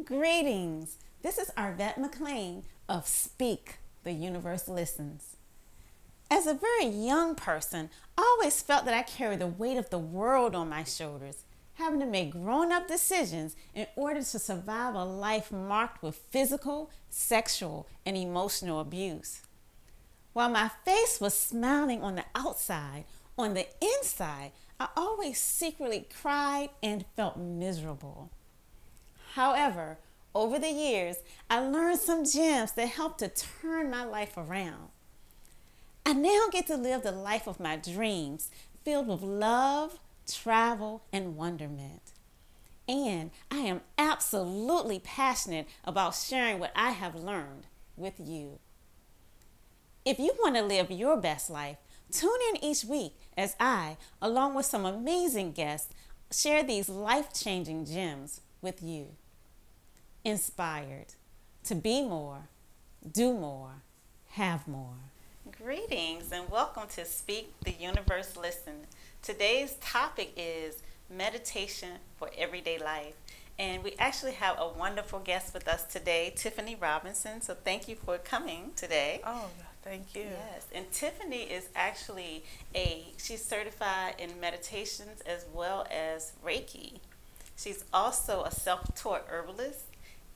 Greetings. This is Arvat McLean of Speak, the Universe Listens. As a very young person, I always felt that I carried the weight of the world on my shoulders, having to make grown-up decisions in order to survive a life marked with physical, sexual, and emotional abuse. While my face was smiling on the outside, on the inside, I always secretly cried and felt miserable. However, over the years, I learned some gems that helped to turn my life around. I now get to live the life of my dreams, filled with love, travel, and wonderment. And I am absolutely passionate about sharing what I have learned with you. If you want to live your best life, tune in each week as I, along with some amazing guests, share these life-changing gems with you. Inspired to be more, do more, have more. Greetings and welcome to Speak, the Universe Listen. Today's topic is meditation for everyday life. And we actually have a wonderful guest with us today, Tiffany Robinson. So thank you for coming today. Oh, thank you. Yes, and Tiffany is actually she's certified in meditations as well as Reiki. She's also a self-taught herbalist,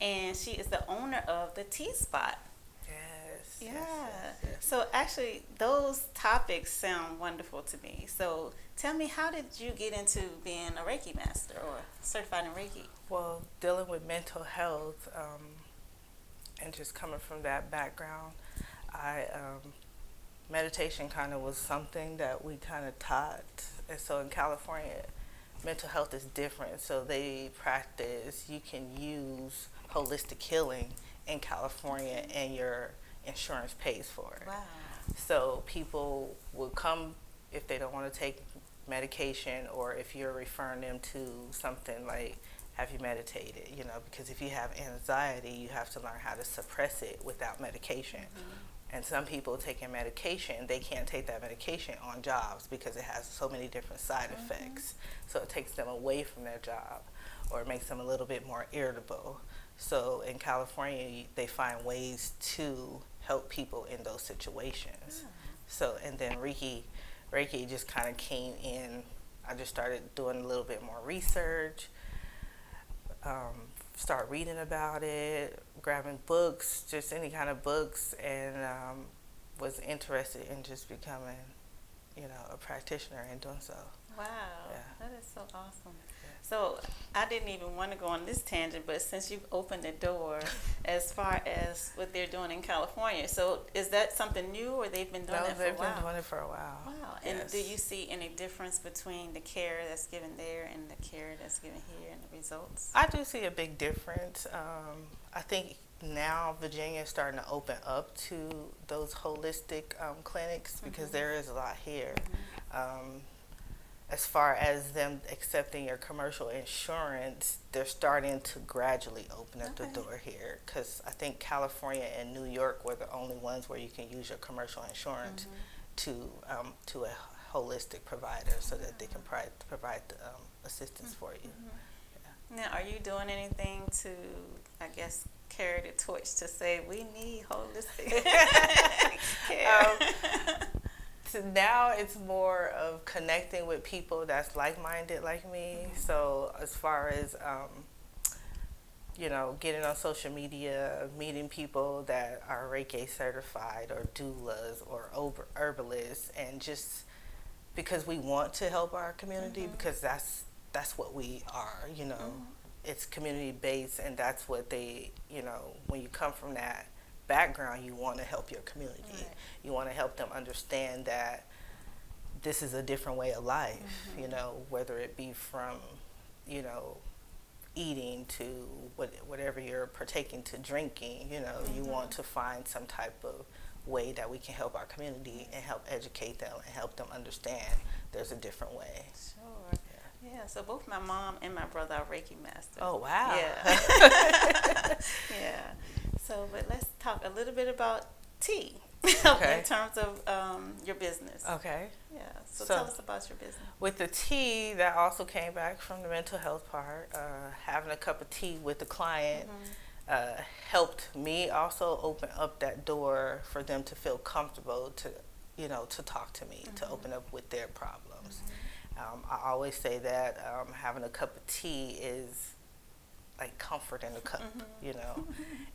and she is the owner of the Tea Spot. Yes. Yeah. Yes. So actually, those topics sound wonderful to me. So tell me, how did you get into being a Reiki master or certified in Reiki? Well, dealing with mental health and just coming from that background, meditation kind of was something that we kind of taught. And so in California, mental health is different. So they practice, you can use holistic healing in California and your insurance pays for it. Wow. So people will come if they don't want to take medication, or if you're referring them to something like, have you meditated? Because if you have anxiety, you have to learn how to suppress it without medication. Mm-hmm. And some people taking medication, they can't take that medication on jobs because it has so many different side effects. So it takes them away from their job, or it makes them a little bit more irritable. So in California, they find ways to help people in those situations. So, and then Reiki just kind of came in. I just started doing a little bit more research, start reading about it, grabbing books, just any kind of books, and was interested in just becoming, a practitioner and doing so. Wow, Yeah. That is so awesome. Yeah. So I didn't even want to go on this tangent, but since you've opened the door as far as what they're doing in California, so is that something new, or they've been doing that for a while? They've been doing it for a while. Wow. Yes. And do you see any difference between the care that's given there and the care that's given here and the results? I do see a big difference. I think now Virginia is starting to open up to those holistic clinics because there is a lot here. As far as them accepting your commercial insurance, they're starting to gradually open up the door here, because I think California and New York were the only ones where you can use your commercial insurance to a holistic provider so that they can provide the assistance for you. Yeah. Now, are you doing anything to, I guess, carry the torch to say we need holistic care? So now it's more of connecting with people that's like-minded like me. So as far as, getting on social media, meeting people that are Reiki certified or doulas or herbalists, and just because we want to help our community, because that's what we are, It's community-based, and that's what they, when you come from that background, you want to help your community. Right. You want to help them understand that this is a different way of life, whether it be from, eating to whatever you're partaking to drinking, you want to find some type of way that we can help our community and help educate them and help them understand there's a different way. Sure. Yeah, so both my mom and my brother are Reiki masters. Oh, wow. Yeah. Yeah. So, but let's talk a little bit about tea. Okay. in terms of your business. Okay. Yeah. So, So tell us about your business. with the tea, that also came back from the mental health part. Having a cup of tea with the client helped me also open up that door for them to feel comfortable to, to talk to me, to open up with their problems. I always say that having a cup of tea is like comfort in a cup,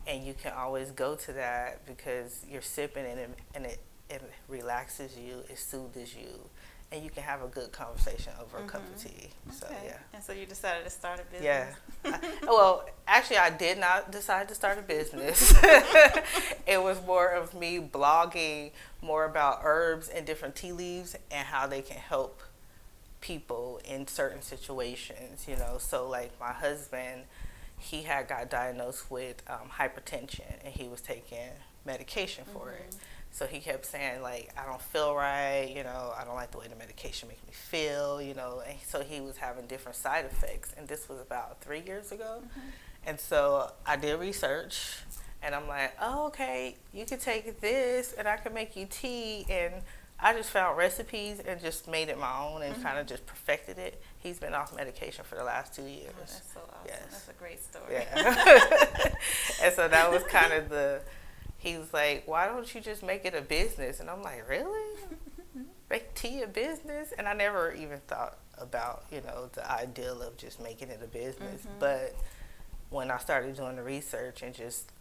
and you can always go to that because you're sipping and it relaxes you, it soothes you, and you can have a good conversation over a cup of tea. So yeah. And so you decided to start a business. Yeah. Well, actually, I did not decide to start a business. It was more of me blogging more about herbs and different tea leaves and how they can help people in certain situations. So like my husband, he had got diagnosed with hypertension, and he was taking medication for it. So he kept saying, like, I don't feel right, I don't like the way the medication makes me feel, and so he was having different side effects. And this was about 3 years ago. And so I did research, and I'm like, oh, okay, you can take this, and I can make you tea. And I just found recipes and just made it my own and kind of just perfected it. He's been off medication for the last 2 years. Oh, that's so awesome. Yes. That's a great story. Yeah. And so that was kind of he was like, why don't you just make it a business? And I'm like, really? Make tea a business? And I never even thought about, the ideal of just making it a business. But when I started doing the research and just,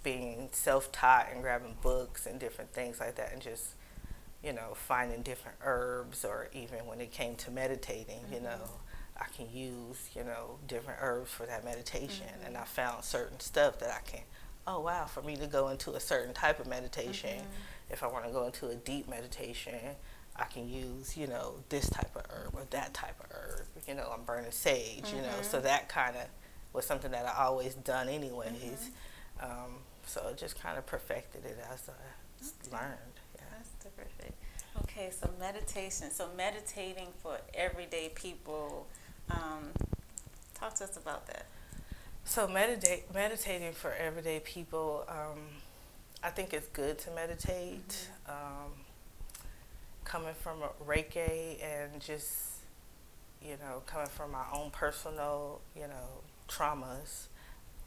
being self-taught and grabbing books and different things like that and just, finding different herbs, or even when it came to meditating, I can use, different herbs for that meditation. And I found certain stuff that I can, oh wow, for me to go into a certain type of meditation, if I want to go into a deep meditation, I can use, this type of herb or that type of herb. I'm burning sage, so that kind of was something that I always done anyways. So it just kind of perfected it as I learned. Yeah. That's terrific. Okay, so meditation. So meditating for everyday people. Talk to us about that. So meditating for everyday people, I think it's good to meditate. Coming from Reiki and just, coming from my own personal, traumas,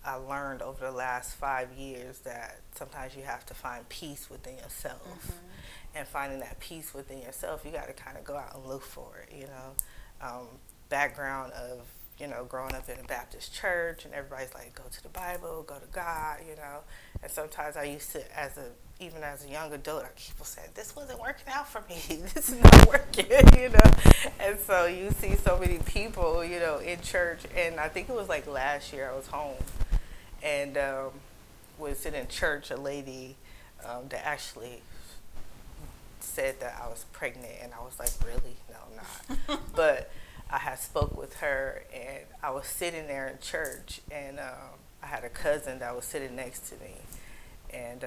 I learned over the last 5 years that sometimes you have to find peace within yourself. And finding that peace within yourself, you got to kind of go out and look for it, Background of, growing up in a Baptist church, and everybody's like, go to the Bible, go to God, And sometimes I used to, even as a young adult, people said, this wasn't working out for me. This is not working, And so you see so many people, in church. And I think it was like last year I was home and was sitting in church, a lady that actually said that I was pregnant. And I was like, really? No, I'm not. But I had spoke with her, and I was sitting there in church, and I had a cousin that was sitting next to me, and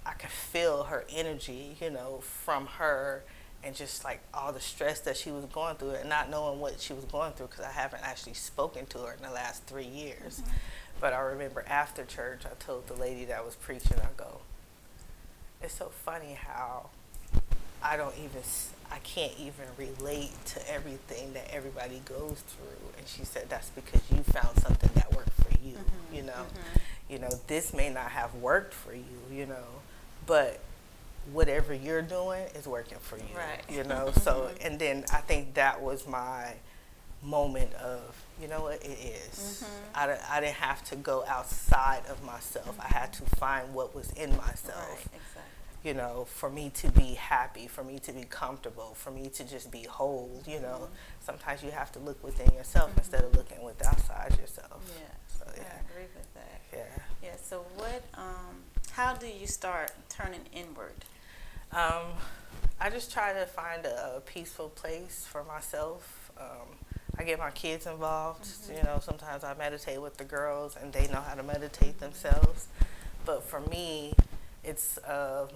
I could feel her energy, from her, and just like all the stress that she was going through, and not knowing what she was going through because I haven't actually spoken to her in the last 3 years. But I remember after church, I told the lady that was preaching, I go, it's so funny how I can't even relate to everything that everybody goes through. And she said, that's because you found something that worked for you, this may not have worked for you, but whatever you're doing is working for you, right. So, and then I think that was my moment of, you know what, it is. I didn't have to go outside of myself. I had to find what was in myself. Right, exactly. For me to be happy, for me to be comfortable, for me to just be whole, Sometimes you have to look within yourself instead of looking outside yourself. Yeah, so, yeah. I agree with that. Yeah. Yeah, so how do you start turning inward? I just try to find a peaceful place for myself. I get my kids involved. Sometimes I meditate with the girls, and they know how to meditate themselves. But for me, it's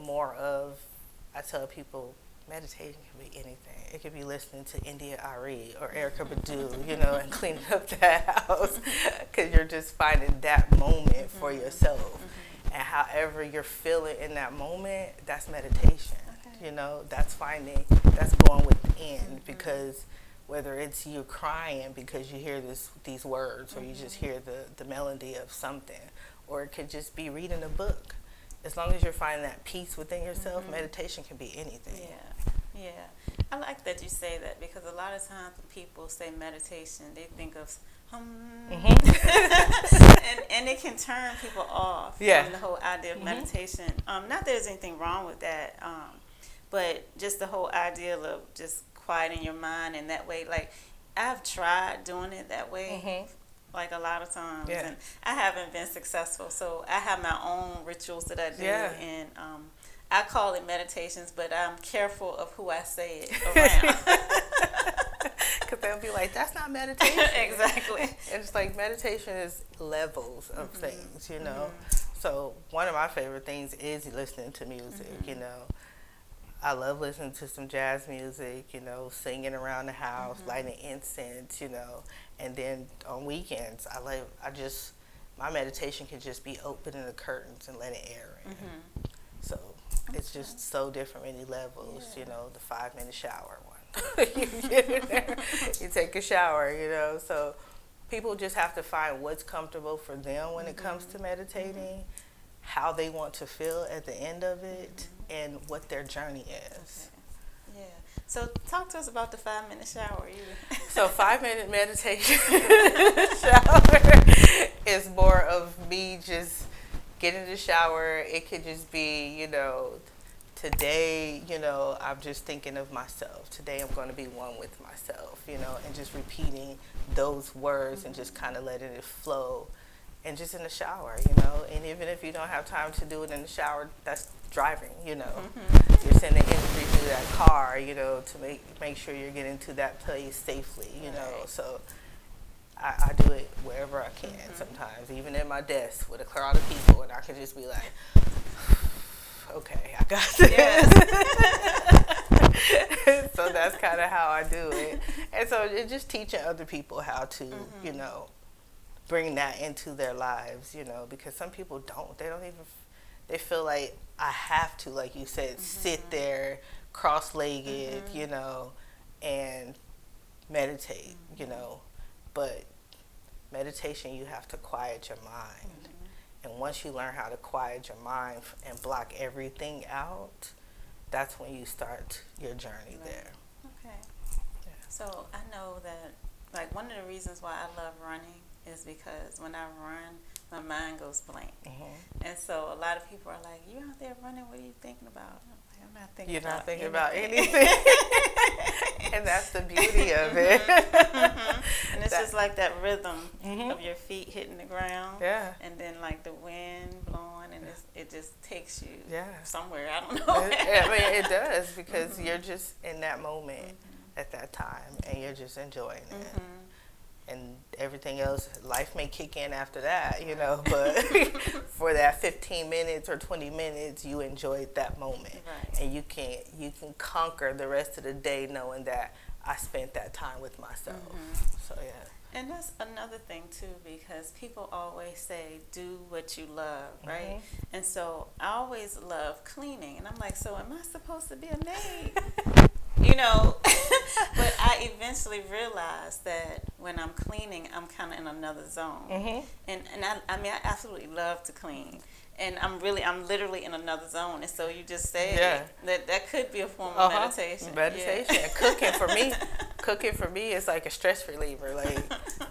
more of, I tell people, meditating can be anything. It could be listening to India Ari or Erykah Badu, and cleaning up the house, because you're just finding that moment for yourself. And however you're feeling in that moment, that's meditation. Okay. You know, that's that's going within, because whether it's you crying because you hear these words, or you just hear the melody of something, or it could just be reading a book. As long as you're finding that peace within yourself, meditation can be anything. Yeah. I like that you say that, because a lot of times when people say meditation, they think of and it can turn people off from the whole idea of meditation. Not that there's anything wrong with that, but just the whole idea of just quieting your mind in that way. Like, I've tried doing it that way, like a lot of times, and I haven't been successful. So I have my own rituals that I do, and I call it meditations, but I'm careful of who I say it around. Because they'll be like, that's not meditation. Exactly. It's like meditation is levels of things, you know. So one of my favorite things is listening to music, you know. I love listening to some jazz music, you know, singing around the house, lighting incense, you know. And then on weekends, my meditation can just be opening the curtains and letting air in. So it's just so different, many levels, you know, the 5-minute shower one. You get in there, you take a shower, you know. So people just have to find what's comfortable for them when it comes to meditating, how they want to feel at the end of it, and what their journey is. Okay. Yeah. So talk to us about the 5-minute shower. So 5-minute meditation shower is more of me just getting in the shower. It could just be, you know, today, you know, I'm just thinking of myself. Today I'm going to be one with myself, you know, and just repeating those words and just kind of letting it flow. And just in the shower, you know, and even if you don't have time to do it in the shower, that's driving, you know. You're sending energy through that car, you know, to make sure you're getting to that place safely, you know. So I do it wherever I can sometimes, even in my desk with a crowd of people, and I can just be like, okay, I got this. So that's kind of how I do it. And so it's just teaching other people how to, you know, bring that into their lives, you know, because some people don't. They feel like I have to, like you said, sit there cross-legged, you know, and meditate, you know. But meditation, you have to quiet your mind. And once you learn how to quiet your mind and block everything out, that's when you start your journey there. Okay. Yeah. So I know that, like, one of the reasons why I love running is because when I run, my mind goes blank. And so a lot of people are like, you out there running, what are you thinking about? I'm not thinking You're about not thinking anything. about anything. And that's the beauty of it. And it's just like that rhythm of your feet hitting the ground. Yeah. And then like the wind blowing, and it just takes you somewhere. I don't know. I mean, it does, because you're just in that moment at that time, and you're just enjoying it. And everything else, life may kick in after that, you know, but for that 15 minutes or 20 minutes, you enjoyed that moment. Right. And you can conquer the rest of the day knowing that I spent that time with myself. So, yeah. And that's another thing, too, because people always say, do what you love, right? And so I always love cleaning. And I'm like, so am I supposed to be a maid? You know, but I eventually realized that when I'm cleaning, I'm kind of in another zone. And I mean, I absolutely love to clean. And I'm literally in another zone. And so you just said that could be a form of meditation. Meditation. And cooking for me is like a stress reliever. Like,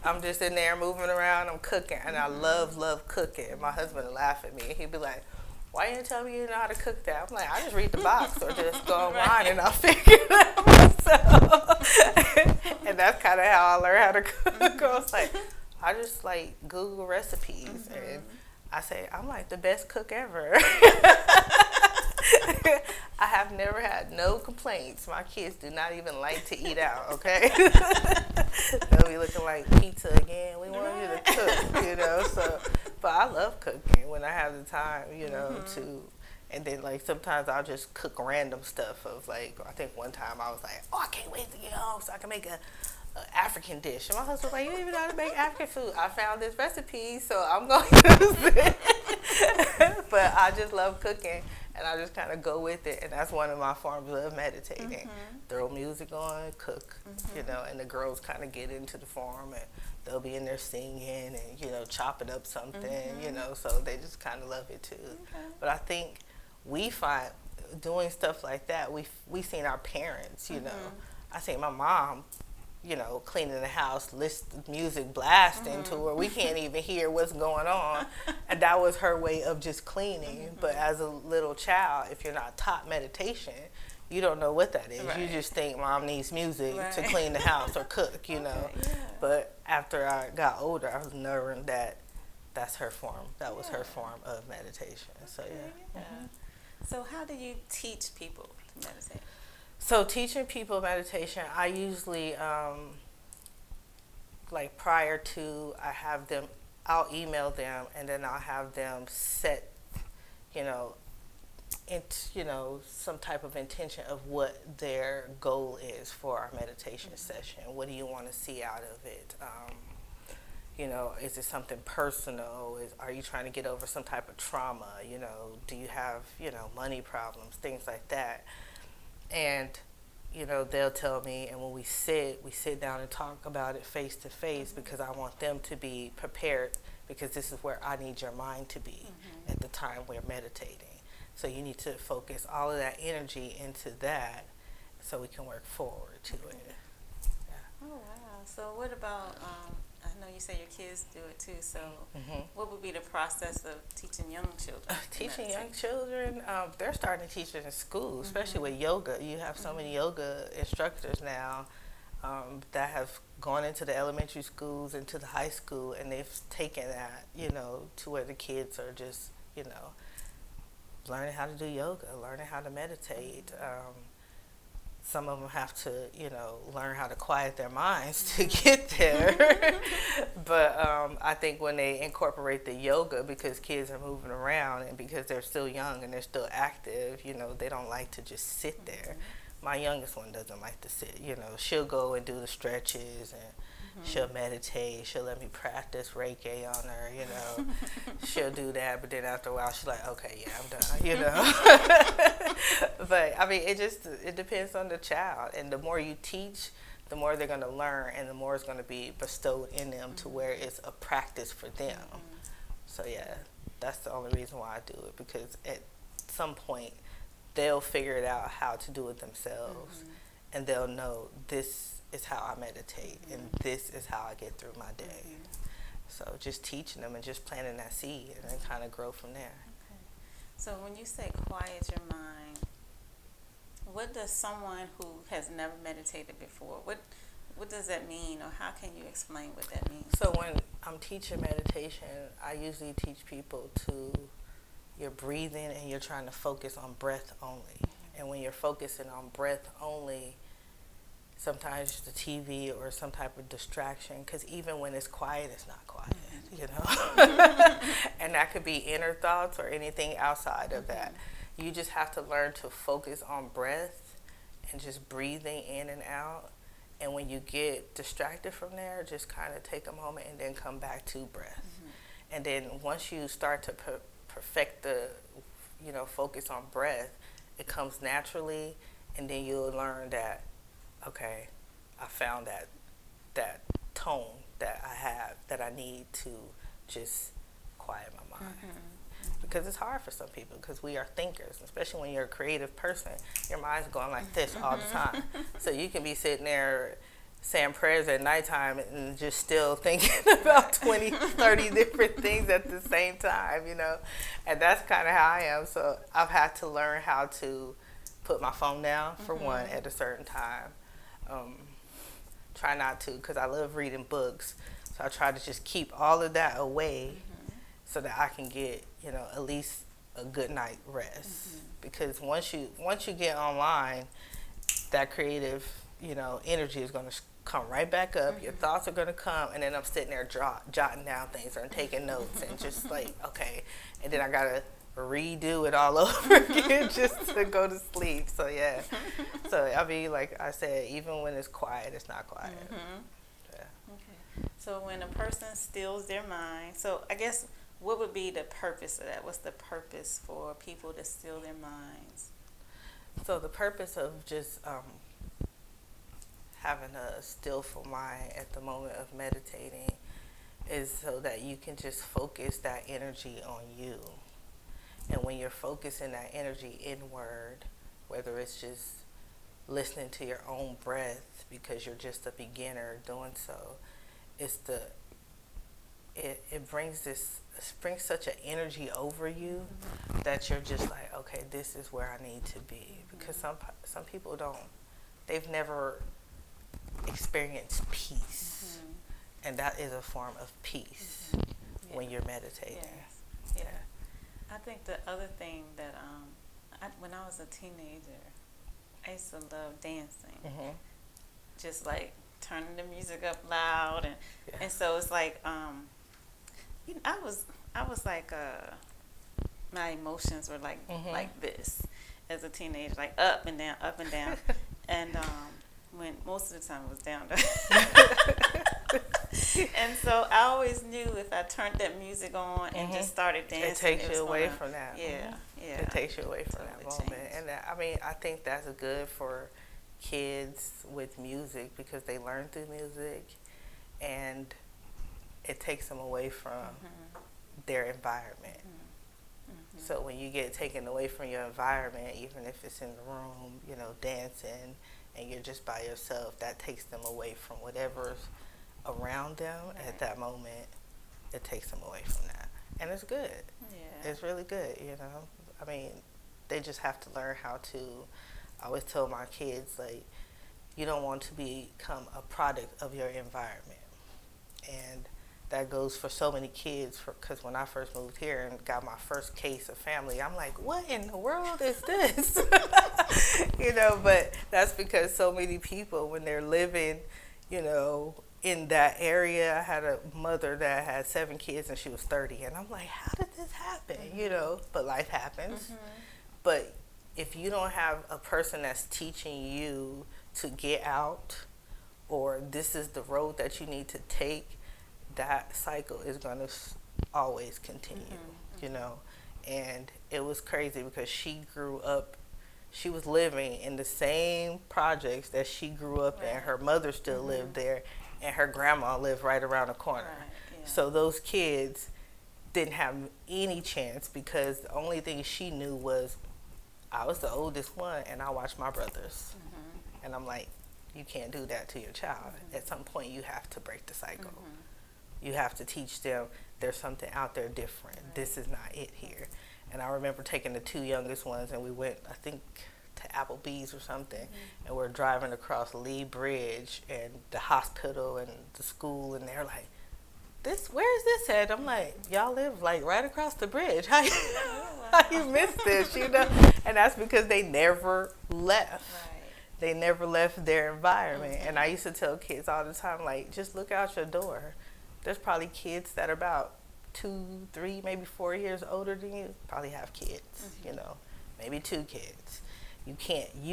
I'm just in there moving around, I'm cooking, and I love cooking. And my husband would laugh at me. He'd be like, why you didn't tell me you know how to cook that? I'm like, I just read the box or just go online and I'll figure it out myself. And that's kind of how I learned how to cook. I was like, I just like Google recipes and I say, I'm like the best cook ever. I have never had no complaints. My kids do not even like to eat out, okay? They'll be looking like, pizza again, we want you to cook, you know? So, but I love cooking when I have the time, you know, to, and then like sometimes I'll just cook random stuff of like, I think one time I was like, oh, I can't wait to get home so I can make a African dish. And my husband was like, you don't even know how to make African food. I found this recipe, so I'm going to use it. But I just love cooking, and I just kind of go with it. And that's one of my forms of meditating. Throw music on, cook, you know, and the girls kind of get into the form, and they'll be in there singing and, you know, chopping up something, you know, so they just kind of love it too. But I think we find doing stuff like that, we seen our parents, you know. I seen my mom, you know, cleaning the house, music blasting to her. We can't even hear what's going on. And that was her way of just cleaning. But as a little child, if you're not taught meditation, you don't know what that is. You just think mom needs music to clean the house or cook, you know. But after I got older, I was learning that that's her form. That was her form of meditation. So, So how do you teach people to meditate? So teaching people meditation, I usually, like prior to, I'll email them, and then I'll have them set, you know, some type of intention of what their goal is for our meditation session. What do you want to see out of it? You know, is it something personal? Are you trying to get over some type of trauma? You know, do you have, you know, money problems, things like that? And, you know, they'll tell me, and when we sit down and talk about it face to face, because I want them to be prepared, because this is where I need your mind to be at the time we're meditating. So you need to focus all of that energy into that so we can work forward to it. Yeah. Oh, wow. So what about, I know you say your kids do it too, so what would be the process of teaching young children? Teaching young children, they're starting to teach it in school, especially with yoga. You have so many yoga instructors now that have gone into the elementary schools, into the high school, and they've taken that, you know, to where the kids are just, you know, learning how to do yoga, learning how to meditate. Some of them have to, you know, learn how to quiet their minds to get there. But I think when they incorporate the yoga, because kids are moving around and because they're still young and they're still active, you know, they don't like to just sit there. My youngest one doesn't like to sit. You know, she'll go and do the stretches, and she'll meditate. She'll let me practice Reiki on her, you know. She'll do that, but then after a while, she's like, okay, yeah, I'm done, you know. But, I mean, it depends on the child. And the more you teach, the more they're going to learn, and the more it's going to be bestowed in them to where it's a practice for them. So, yeah, that's the only reason why I do it, because at some point, they'll figure it out how to do it themselves, and they'll know this is how I meditate, and this is how I get through my day. So just teaching them and just planting that seed, and then kind of grow from there. So when you say quiet your mind, what does someone who has never meditated before, what does that mean, or how can you explain what that means? So when I'm teaching meditation, I usually teach people to, you're breathing and you're trying to focus on breath only. And when you're focusing on breath only, sometimes the TV or some type of distraction, because even when it's quiet, it's not quiet, you know. And that could be inner thoughts or anything outside of that. You just have to learn to focus on breath and just breathing in and out. And when you get distracted from there, just kind of take a moment and then come back to breath. And then once you start to perfect the, you know, focus on breath, it comes naturally, and then you'll learn that, okay, I found that tone that I have, that I need to just quiet my mind. Because it's hard for some people, because we are thinkers, especially when you're a creative person. Your mind's going like this all the time. So you can be sitting there saying prayers at nighttime and just still thinking about 20, 30 different things at the same time, you know. And that's kind of how I am. So I've had to learn how to put my phone down, for one, at a certain time. Try not to, because I love reading books. So I try to just keep all of that away so that I can get, you know, at least a good night rest. Because once you get online, that creative, you know, energy is going to come right back up. Your thoughts are going to come, and then I'm sitting there jotting down things or taking notes and just like, okay. And then I got to redo it all over again just to go to sleep. So yeah. So I mean, like I said, even when it's quiet, it's not quiet. Yeah. Okay. So when a person steals their mind, so I guess what would be the purpose of that? What's the purpose for people to steal their minds? So the purpose of just having a stillful mind at the moment of meditating is so that you can just focus that energy on you. And when you're focusing that energy inward, whether it's just listening to your own breath because you're just a beginner doing so, it brings such an energy over you that you're just like, okay, this is where I need to be. Because some people they've never experienced peace, and that is a form of peace when you're meditating. Yes. Yeah. I think the other thing that when I was a teenager, I used to love dancing. Just like turning the music up loud, and so it's like I was like my emotions were like this as a teenager, like up and down, and when most of the time it was down. And so I always knew if I turned that music on and just started dancing, it takes you away from that. Yeah. It takes you away from that moment. Changed. And I mean, I think that's good for kids with music because they learn through music, and it takes them away from their environment. So when you get taken away from your environment, even if it's in the room, dancing, and you're just by yourself, that takes them away from whatever's around them at that moment. It takes them away from that. And it's good. Yeah. It's really good, I mean, they just have to learn how to, I always tell my kids, like, you don't want to become a product of your environment. And that goes for so many kids, because when I first moved here and got my first case of family, I'm like, what in the world is this? But that's because so many people, when they're living, in that area, I had a mother that had 7 kids and she was 30, and I'm like, how did this happen? But life happens. But if you don't have a person that's teaching you to get out, or this is the road that you need to take, that cycle is going to always continue, And it was crazy because she was living in the same projects that she grew up in. Her mother still lived there, and her grandma lived right around the corner. So those kids didn't have any chance because the only thing she knew was I was the oldest one and I watched my brothers. And I'm like, you can't do that to your child. At some point you have to break the cycle. You have to teach them there's something out there different. This is not it here. And I remember taking the 2 youngest ones, and we went, I think, to Applebee's or something, and we're driving across Lee Bridge and the hospital and the school, and they're like, where is this at? I'm like, y'all live like right across the bridge. How you missed this, And that's because they never left. They never left their environment. And I used to tell kids all the time, like, just look out your door. There's probably kids that are about 2, 3, maybe 4 years older than you, probably have kids, maybe 2 kids. You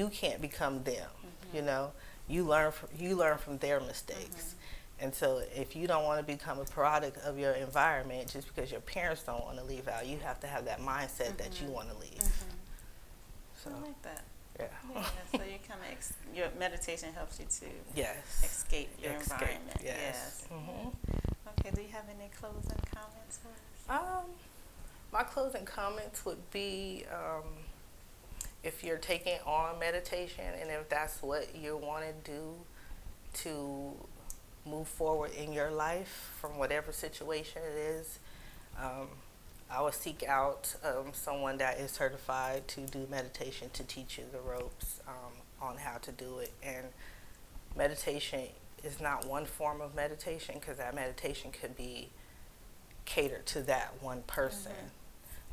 can't become them, You learn from their mistakes. And so if you don't want to become a product of your environment just because your parents don't want to leave out, you have to have that mindset that you want to leave. So I like that. Yeah. So you kind of your meditation helps you to escape your environment. Yes. Okay. Do you have any closing comments for us? My closing comments would be, if you're taking on meditation and if that's what you want to do to move forward in your life from whatever situation it is, I would seek out someone that is certified to do meditation to teach you the ropes on how to do it. And meditation is not one form of meditation, because that meditation could be catered to that one person.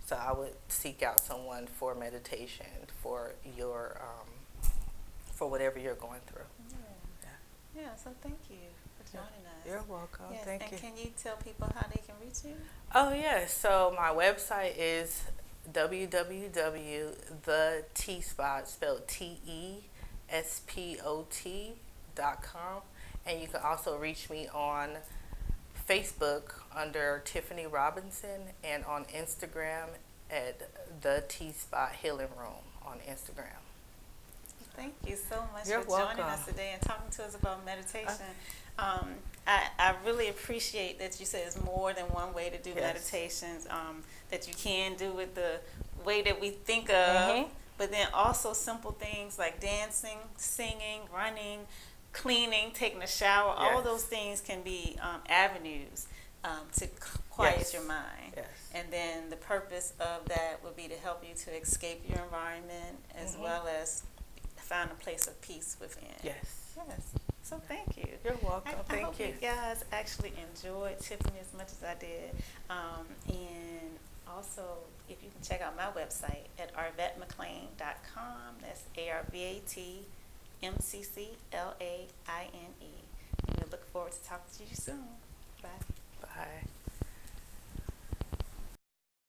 So I would seek out someone for meditation for your for whatever you're going through. Yeah. So thank you for joining us. You're welcome. Thank you. And can you tell people how they can reach you? Oh, yes. So my website is www.thespot, spelled TESPOT.com. And you can also reach me on Facebook under Tiffany Robinson, and on Instagram at the T Spot Healing Room on Instagram. Thank you so much You're for welcome. joining us today and talking to us about meditation. I really appreciate that you said there's more than one way to do Yes. meditations, that you can do it the way that we think of, Mhm. but then also simple things like dancing, singing, running, cleaning, taking a shower. All Yes. those things can be avenues to quiet Yes. your mind. Yes. And then the purpose of that would be to help you to escape your environment as well as find a place of peace within. Yes. Yes. So thank you. You're welcome. I Thank hope you. you guys actually enjoyed Tiffany as much as I did. And also, if you can check out my website at arvatmcclain.com. That's ARVATMCCLAINE. And we look forward to talking to you soon. Bye. Bye.